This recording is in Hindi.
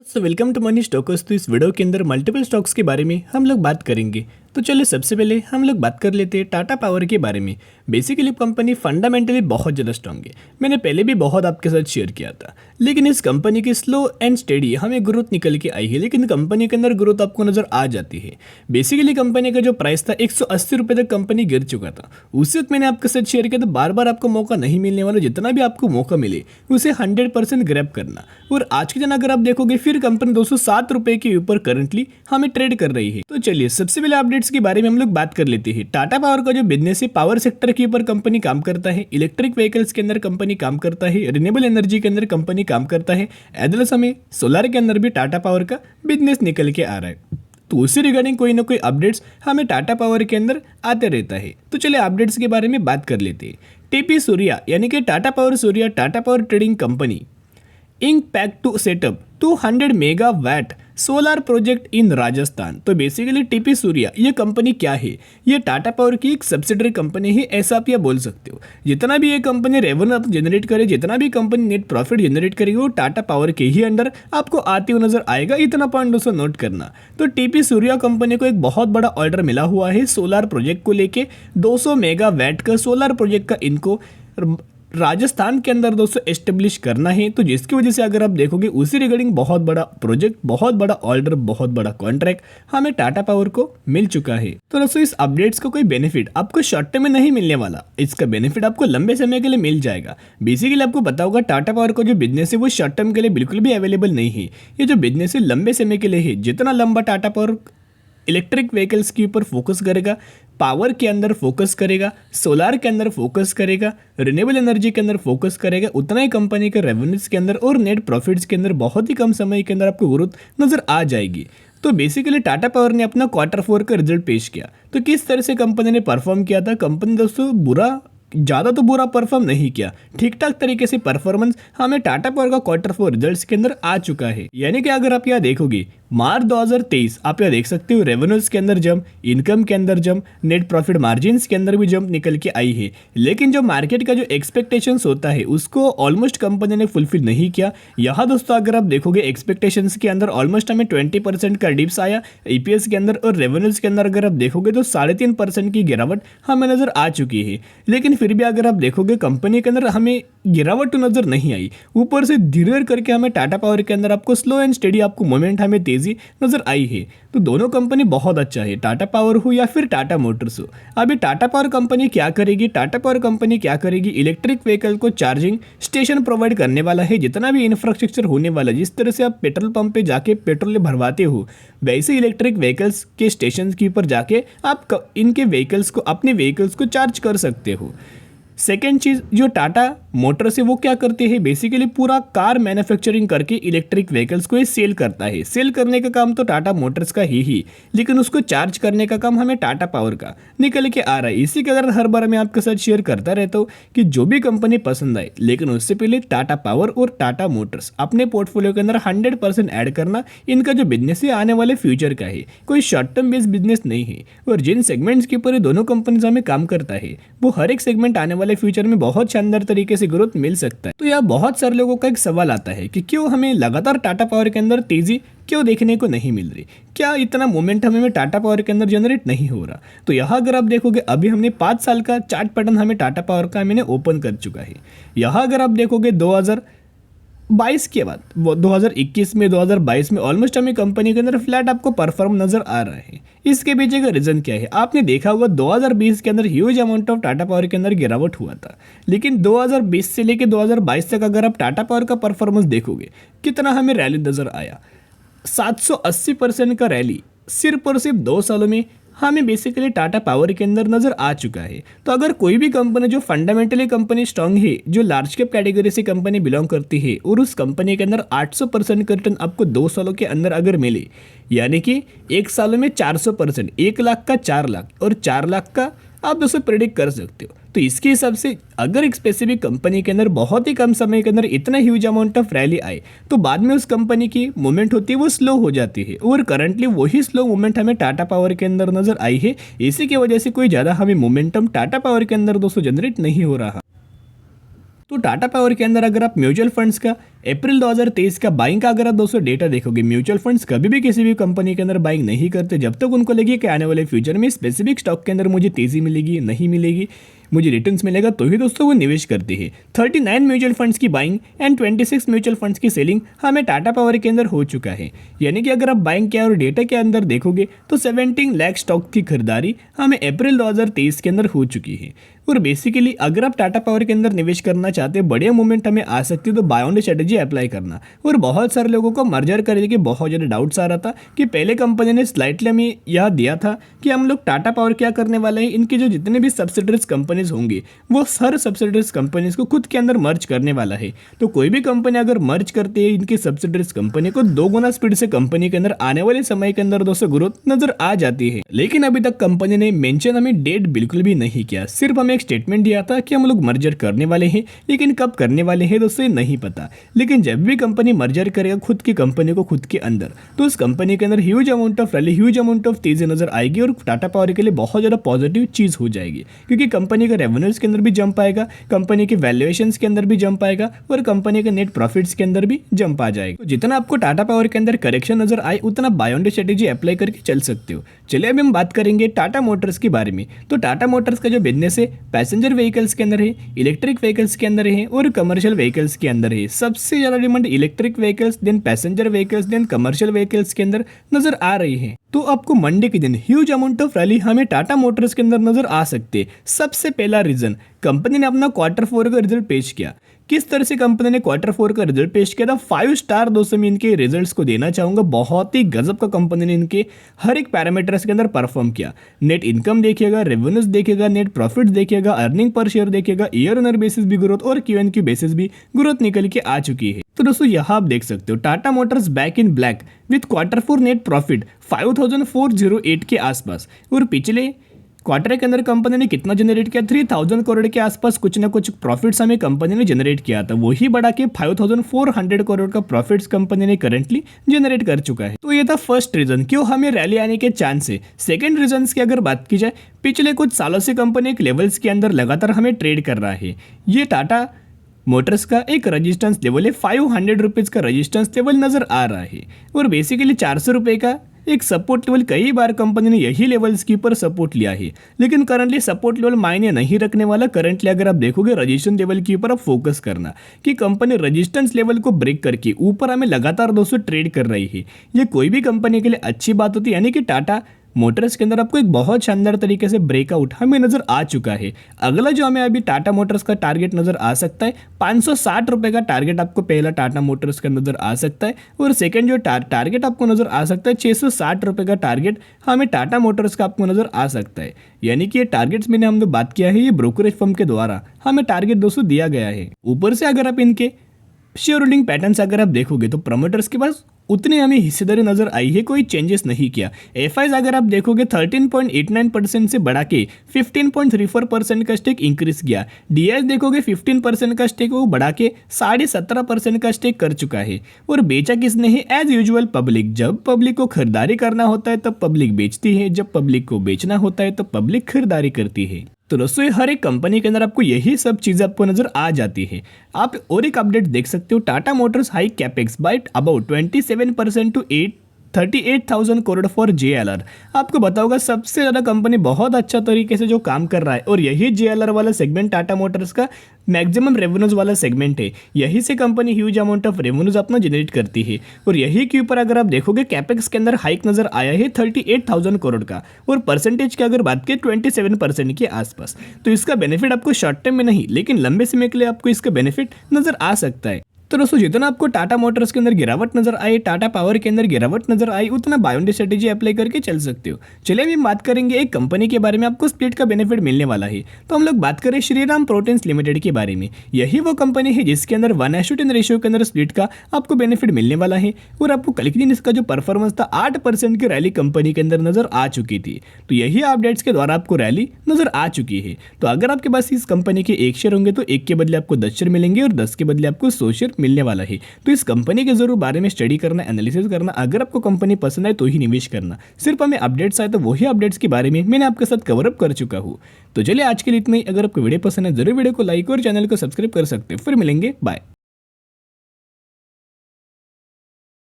Welcome to money stalkers. तो इस वीडियो के अंदर मल्टीपल स्टॉक्स के बारे में हम लोग बात करेंगे। तो चलिए सबसे पहले हम लोग बात कर लेते हैं टाटा पावर के बारे में। बेसिकली कंपनी फंडामेंटली बहुत ज़्यादा स्ट्रांग है। मैंने पहले भी बहुत आपके साथ शेयर किया था, लेकिन इस कंपनी की स्लो एंड स्टेडी हमें ग्रोथ निकल के आई है, लेकिन कंपनी के अंदर ग्रोथ आपको नजर आ जाती है। बेसिकली कंपनी का जो प्राइस था 180 रुपये तक कंपनी गिर चुका था। उसी वक्त मैंने आपके साथ शेयर किया था बार बार आपको मौका नहीं मिलने वाला, जितना भी आपको मौका मिले उसे 100% ग्रैब करना। और आज के दिन अगर आप देखोगे फिर कंपनी 207 रुपये के ऊपर करंटली हमें ट्रेड कर रही है। तो चलिए सबसे पहले अपडेट्स के बारे में हम लोग बात कर लेते हैं। टाटा पावर का जो बिजनेस है, पावर सेक्टर के ऊपर कंपनी काम करता है, इलेक्ट्रिक व्हीकल्स के अंदर कंपनी काम करता है, रिन्यूएबल एनर्जी के अंदर कंपनी काम करता है, एज हमें सोलर के अंदर भी टाटा पावर का बिजनेस निकल के आ रहा है। तो उसी रिगार्डिंग कोई ना कोई अपडेट्स हमें टाटा पावर के अंदर आते रहता है। तो चलिए अपडेट्स के बारे में बात कर लेते हैं। टीपी सूर्या यानी कि Tata power Surya Tata power trading company ink pact to setup 200 megawatt solar project in Rajasthan. तो बेसिकली टीपी सूर्या ये कंपनी क्या है? ये टाटा पावर की एक सब्सिडरी कंपनी है, ऐसा आप यह बोल सकते हो। जितना भी ये कंपनी रेवेन्यू जनरेट करे, जितना भी कंपनी नेट प्रॉफिट जनरेट करेगी, वो टाटा पावर के ही अंडर आपको आते हुए नजर आएगा। इतना पॉइंट दोस्तों नोट करना। तो टीपी सूर्या कंपनी को एक बहुत बड़ा ऑर्डर मिला हुआ है सोलर प्रोजेक्ट को लेके। 200 मेगावाट का सोलर प्रोजेक्ट का इनको राजस्थान के अंदर दोस्तों एस्टेब्लिश करना है। तो जिसकी वजह से अगर आप देखोगे उसी रिगार्डिंग बहुत बड़ा प्रोजेक्ट, बहुत बड़ा ऑर्डर, बहुत बड़ा कॉन्ट्रैक्ट हमें टाटा पावर को मिल चुका है। तो दोस्तों इस अपडेट्स का कोई बेनिफिट आपको शॉर्ट टर्म में नहीं मिलने वाला, इसका बेनिफिट आपको लंबे समय के लिए मिल जाएगा। बेसिकली आपको पता होगा टाटा पावर का जो बिजनेस है वो शॉर्ट टर्म के लिए बिल्कुल भी अवेलेबल नहीं है। ये जो बिजनेस है लंबे समय के लिए है। जितना लंबा टाटा पावर इलेक्ट्रिक व्हीकल्स के ऊपर फोकस करेगा, पावर के अंदर फोकस करेगा, सोलार के अंदर फोकस करेगा, रिन्यूएबल एनर्जी के अंदर फोकस करेगा, उतना ही कंपनी के रेवेन्यूज के अंदर और नेट प्रॉफिट्स के अंदर बहुत ही कम समय के अंदर आपको ग्रोथ नजर आ जाएगी। तो बेसिकली टाटा पावर ने अपना Q4 का रिजल्ट पेश किया। तो किस तरह से कंपनी ने परफॉर्म किया था? कंपनी दोस्तों ज़्यादा तो बुरा परफॉर्म नहीं किया, ठीक ठाक तरीके से परफॉर्मेंस हमें टाटा पावर का Q4 रिजल्ट्स के अंदर आ चुका है। यानी कि अगर आप यहाँ देखोगे मार्च 2023 आप यहाँ देख सकते हो रेवेन्यूज के अंदर जंप, इनकम के अंदर जंप, नेट प्रॉफिट मार्जिन के अंदर भी जंप निकल के आई है। लेकिन जो मार्केट का जो एक्सपेक्टेशंस होता है उसको ऑलमोस्ट कंपनी ने फुलफिल नहीं किया। यहाँ दोस्तों अगर आप देखोगे एक्सपेक्टेशंस के अंदर ऑलमोस्ट हमें 20% का डिप्स आया ईपीएस के अंदर, और रेवेन्यूज के अंदर अगर आप देखोगे तो 3.5% की गिरावट हमें नजर आ चुकी है। लेकिन फिर भी अगर आप देखोगे कंपनी के अंदर हमें गिरावट तो नजर नहीं आई, ऊपर से धीरे करके हमें टाटा पावर के अंदर आपको स्लो एंड स्टेडी आपको मोमेंट हमें तेजी नजर आई है। तो दोनों कंपनी बहुत अच्छा है, टाटा पावर हो या फिर टाटा मोटर्स हो। अभी टाटा पावर कंपनी क्या करेगी? टाटा पावर कंपनी क्या करेगी? इलेक्ट्रिक व्हीकल को चार्जिंग स्टेशन प्रोवाइड करने वाला है। जितना भी इंफ्रास्ट्रक्चर होने वाला, जिस तरह से आप पेट्रोल पंप पे जाके पेट्रोल भरवाते हो, वैसे इलेक्ट्रिक व्हीकल्स के स्टेशन के ऊपर जाके आप इनके व्हीकल्स को, अपने व्हीकल्स को चार्ज कर सकते हो। सेकेंड चीज़ जो टाटा मोटर्स है वो क्या करते हैं? बेसिकली पूरा कार मैन्युफैक्चरिंग करके इलेक्ट्रिक व्हीकल्स को ये सेल करता है। सेल करने का काम तो टाटा मोटर्स का ही, लेकिन उसको चार्ज करने का काम हमें टाटा पावर का निकल के आ रहा है। इसी के कारण हर बार मैं आपके साथ शेयर करता रहता हूँ कि जो भी कंपनी पसंद आए, लेकिन उससे पहले टाटा पावर और टाटा मोटर्स अपने पोर्टफोलियो के अंदर 100% ऐड करना। इनका जो बिजनेस है आने वाले फ्यूचर का है, कोई शॉर्ट टर्म बेस्ड बिजनेस नहीं है। और जिन सेगमेंट्स के ऊपर दोनों कंपनीज हमें काम करता है वो हर एक सेगमेंट आने वाले फ्यूचर में बहुत शानदार तरीके से ग्रोथ मिल सकता है। तो यह बहुत सारे लोगों का एक सवाल आता है कि क्यों हमें लगातार टाटा पावर के अंदर तेजी क्यों देखने को नहीं मिल रही? क्या इतना मोमेंटम हमें टाटा पावर के अंदर जनरेट नहीं हो रहा? तो यहाँ अगर आप देखोगे अभी हमने 5 साल का चार्ट पैटर्न हमें टाटा पावर का मैंने ओपन कर चुका है। यहाँ अगर आप देखोगे 2022 के बाद 2021 में 2022 में ऑलमोस्ट हमें कंपनी के अंदर फ्लैट आपको परफॉर्म नजर आ रहा है। इसके पीछे का रीजन क्या है? आपने देखा होगा 2020 के अंदर huge amount of Tata power के अंदर गिरावट हुआ था, लेकिन 2020 से लेकर 2022 तक अगर आप टाटा पावर का परफॉर्मेंस देखोगे कितना हमें रैली नजर आया। 780% का रैली सिर्फ और सिर्फ 2 सालों में हमें बेसिकली टाटा पावर के अंदर नजर आ चुका है। तो अगर कोई भी कंपनी जो फंडामेंटली कंपनी स्ट्रांग है, जो लार्ज कैप कैटेगरी से कंपनी बिलोंग करती है, और उस कंपनी के अंदर 800% का रिटर्न आपको 2 सालों के अंदर अगर मिले, यानी कि 1 सालों में 400%, 1 लाख का 4 लाख और 4 लाख का आप दोस्तों प्रेडिक्ट कर सकते हो। तो इसके हिसाब से अगर एक स्पेसिफिक कंपनी के अंदर बहुत ही कम समय के अंदर इतना ह्यूज अमाउंट ऑफ रैली आए, तो बाद में उस कंपनी की मूवमेंट होती है वो स्लो हो जाती है। और करंटली वही स्लो मूवमेंट हमें टाटा पावर के अंदर नजर आई है। इसी की वजह से कोई ज़्यादा हमें मोमेंटम टाटा पावर के अंदर दोस्तों जनरेट नहीं हो रहा। तो टाटा पावर के अंदर अगर आप म्यूचुअल फंड्स का अप्रैल 2023 का बाइंग का अगर आप दोस्तों डेटा देखोगे, म्यूचुअल फंड्स कभी भी किसी भी कंपनी के अंदर बाइंग नहीं करते जब तक उनको लगे कि आने वाले फ्यूचर में स्पेसिफिक स्टॉक के अंदर मुझे तेजी मिलेगी, नहीं मिलेगी, मुझे रिटर्न्स मिलेगा, तो ही दोस्तों वो निवेश करते हैं। 39 म्यूचुअल फंड्स की बाइंग एंड 26 म्यूचुअल फंड्स की सेलिंग हमें टाटा पावर के अंदर हो चुका है। यानी कि अगर आप बाइंग के और डेटा के अंदर देखोगे तो 17 लाख स्टॉक की खरीदारी हमें अप्रैल 2023 के अंदर हो चुकी है। और बेसिकली अगर आप टाटा पावर के अंदर निवेश करना चाहते हैं, बढ़िया मूवमेंट हमें आ सकती है, तो बाय ऑन स्ट्रेटेजी अप्लाई करना। और बहुत सारे लोगों को मर्जर करने के बहुत ज़्यादा डाउट्स आ रहा था कि पहले कंपनी ने स्लाइटली हमें यह दिया था कि हम लोग टाटा पावर क्या करने वाले हैं, इनके जो जितने भी सब्सिडरीज कंपनीज होंगी वो हर सब्सिडरीज कंपनीज को खुद के अंदर मर्ज करने वाला है। तो कोई भी कंपनी अगर मर्ज करती है इनकी सब्सिडरीज कंपनी को, 2 गुना स्पीड से कंपनी के अंदर आने वाले समय के अंदर दोस्तों ग्रोथ नजर आ जाती है। लेकिन अभी तक कंपनी ने मेंशन हमें डेट बिल्कुल भी नहीं किया, सिर्फ हमें एक स्टेटमेंट दिया था कि हम लोग मर्जर करने वाले हैं, लेकिन कब करने वाले हैं दोस्तों नहीं पता। लेकिन जब भी कंपनी मर्जर करेगा खुद की कंपनी को खुद के अंदर, तो उस कंपनी के अंदर huge amount of rally, huge amount of तेजी नजर आएगी और टाटा पावर के लिए बहुत ज़्यादा पॉजिटिव चीज़ हो जाएगी, क्योंकि कंपनी का रेवेन्यूज के अंदर भी जंप आएगा, कंपनी के वैल्यूएशंस के अंदर भी जंप आएगा और कंपनी के नेट प्रॉफिट्स के अंदर भी जंप आ जाएगा। तो जितना आपको टाटा पावर के अंदर करेक्शन नजर आए उतना बाय ऑन स्ट्रेटेजी अप्लाई करके चल सकते हो। चलिए अभी हम बात करेंगे टाटा मोटर्स के बारे में। तो टाटा मोटर्स का जो बिजनेस है पैसेंजर व्हीकल्स के अंदर है, इलेक्ट्रिक व्हीकल्स के अंदर है और कमर्शियल व्हीकल्स के अंदर है। सबसे ज़्यादा demand electric vehicles, then passenger vehicles, then commercial vehicles के अंदर नजर आ रही है। तो आपको मंडे के दिन ह्यूज अमाउंट ऑफ रैली हमें टाटा मोटर्स के अंदर नजर आ सकते हैं। सबसे पहला रीजन, कंपनी ने अपना Q4 का रिजल्ट पेश किया। किस तरह से कंपनी ने Q4 का रिजल्ट पेश किया था, 5 स्टार दोस्तों मैं इनके रिजल्ट्स को देना चाहूंगा। बहुत ही गजब का कंपनी ने इनके हर एक पैरामीटर्स के अंदर परफॉर्म किया। नेट इनकम देखिएगा, रेवेन्यूज देखिएगा, नेट प्रॉफिट्स देखिएगा, अर्निंग पर शेयर देखिएगा, ईयर ऑन ईयर बेसिस भी ग्रोथ और Q&Q बेसिस भी ग्रोथ निकल के आ चुकी है। तो दोस्तों यहाँ आप देख सकते हो Tata Motors back in black with Q4 net profit 5408 के आसपास। और पिछले क्वार्टर के अंदर कंपनी ने कितना जनरेट किया, 3000 करोड़ के आसपास कुछ ना कुछ प्रॉफिट्स हमें कंपनी ने जनरेट किया था। वही बढ़ा के 5400 करोड़ का प्रॉफिट्स कंपनी ने करंटली जनरेट कर चुका है। तो ये था फर्स्ट रीजन क्यों हमें रैली आने के चांस है। सेकंड रीजन की अगर बात की जाए, पिछले कुछ सालों से कंपनी एक लेवल्स के अंदर लगातार हमें ट्रेड कर रहा है। ये टाटा मोटर्स का एक रजिस्टेंस लेवल है, 500 रुपीज़ का रजिस्टेंस लेवल नजर आ रहा है और बेसिकली 400 रुपये का एक सपोर्ट लेवल। कई बार कंपनी ने यही लेवल्स के ऊपर सपोर्ट लिया है, लेकिन करंटली सपोर्ट लेवल मायने नहीं रखने वाला। करंटली अगर आप देखोगे रजिस्टेंस लेवल के ऊपर आप फोकस करना कि कंपनी रजिस्टेंस लेवल को ब्रेक करके ऊपर हमें लगातार दोस्तों ट्रेड कर रही है। ये कोई भी कंपनी के लिए अच्छी बात होती है। यानी कि टाटा मोटर्स के अंदर आपको एक बहुत शानदार तरीके से ब्रेकआउट हमें नजर आ चुका है। अगला जो हमें अभी टाटा मोटर्स का टारगेट नजर आ सकता है, 560 रुपये का टारगेट आपको पहला टाटा मोटर्स का नजर आ सकता है। और सेकंड जो टारगेट आपको नजर आ सकता है 660 रुपये का टारगेट हमें टाटा मोटर्स का आपको नजर आ सकता है। यानी कि ये टारगेट्स मैंने हमने बात किया है, ये ब्रोकरेज फर्म के द्वारा हमें टारगेट दोस्तों दिया गया है। ऊपर से अगर आप इनके शेयर होल्डिंग पैटर्न्स अगर आप देखोगे तो प्रमोटर्स के पास उतनी हमें हिस्सेदारी नजर आई है, कोई चेंजेस नहीं किया। एफआईज अगर आप देखोगे 13.89% से बढ़ा के 15.34% का स्टेक इंक्रीज किया। डीआईएस देखोगे 15% का स्टेक वो बढ़ा के 17.5% का स्टेक कर चुका है। और बेचा किसने है, एज यूजुअल पब्लिक। जब पब्लिक को खरीदारी करना होता है तब पब्लिक बेचती है, जब पब्लिक को बेचना होता है तो पब्लिक खरीदारी करती है। तो दोस्तों हर एक कंपनी के अंदर आपको यही सब चीजें आपको नजर आ जाती है। आप और एक अपडेट देख सकते हो, Tata motors high capex by about 27% to 38,000 crore for JLR। आपको बताऊंगा सबसे ज़्यादा कंपनी बहुत अच्छा तरीके से जो काम कर रहा है, और यही JLR वाला सेगमेंट टाटा मोटर्स का मैक्सिमम रेवेन्यूज वाला सेगमेंट है। यही से company huge amount of revenues अपना जनरेट करती है। और यही के ऊपर अगर आप देखोगे कैपेक्स के अंदर हाइक नजर आया है 38,000 करोड़ का, और परसेंटेज की अगर बात करें 27% के आसपास। तो इसका बेनिफिट आपको शॉर्ट टर्म में नहीं लेकिन लंबे समय के लिए आपको इसका बेनिफिट नजर आ सकता है। तो दोस्तों जितना आपको टाटा मोटर्स के अंदर गिरावट नजर आई, टाटा पावर के अंदर गिरावट नजर आई, उतना बाय ऑन स्ट्रेटेजी अप्लाई करके चल सकते हो। चलिए हम बात करेंगे एक कंपनी के बारे में, आपको स्प्लिट का बेनिफिट मिलने वाला है। तो हम लोग बात करें श्रीराम प्रोटीन्स लिमिटेड के बारे में। यही वो कंपनी है जिसके अंदर 1:10 रेशियो के अंदर स्प्लिट का आपको बेनिफिट मिलने वाला है। और आपको कल के दिन इसका जो परफॉर्मेंस था 8% की रैली कंपनी के अंदर नजर आ चुकी थी। तो यही अपडेट्स के द्वारा आपको रैली नजर आ चुकी है। तो अगर आपके पास इस कंपनी के 1 शेयर होंगे तो 1 के बदले आपको 10 शेयर मिलेंगे और 10 के बदले आपको 100 शेयर रिजल्ट मिलने वाला है। तो इस कंपनी के जरूर बारे में स्टडी करना, एनालिसिस करना। अगर आपको कंपनी पसंद आए तो ही निवेश करना। सिर्फ हमें अपडेट्स आए तो वही अपडेट्स के बारे में मैंने आपके साथ कवर अप कर चुका हूँ। तो चलिए आज के लिए इतना ही। अगर आपको वीडियो पसंद है जरूर वीडियो को लाइक और चैनल को सब्सक्राइब कर सकते हो। फिर मिलेंगे, बाय।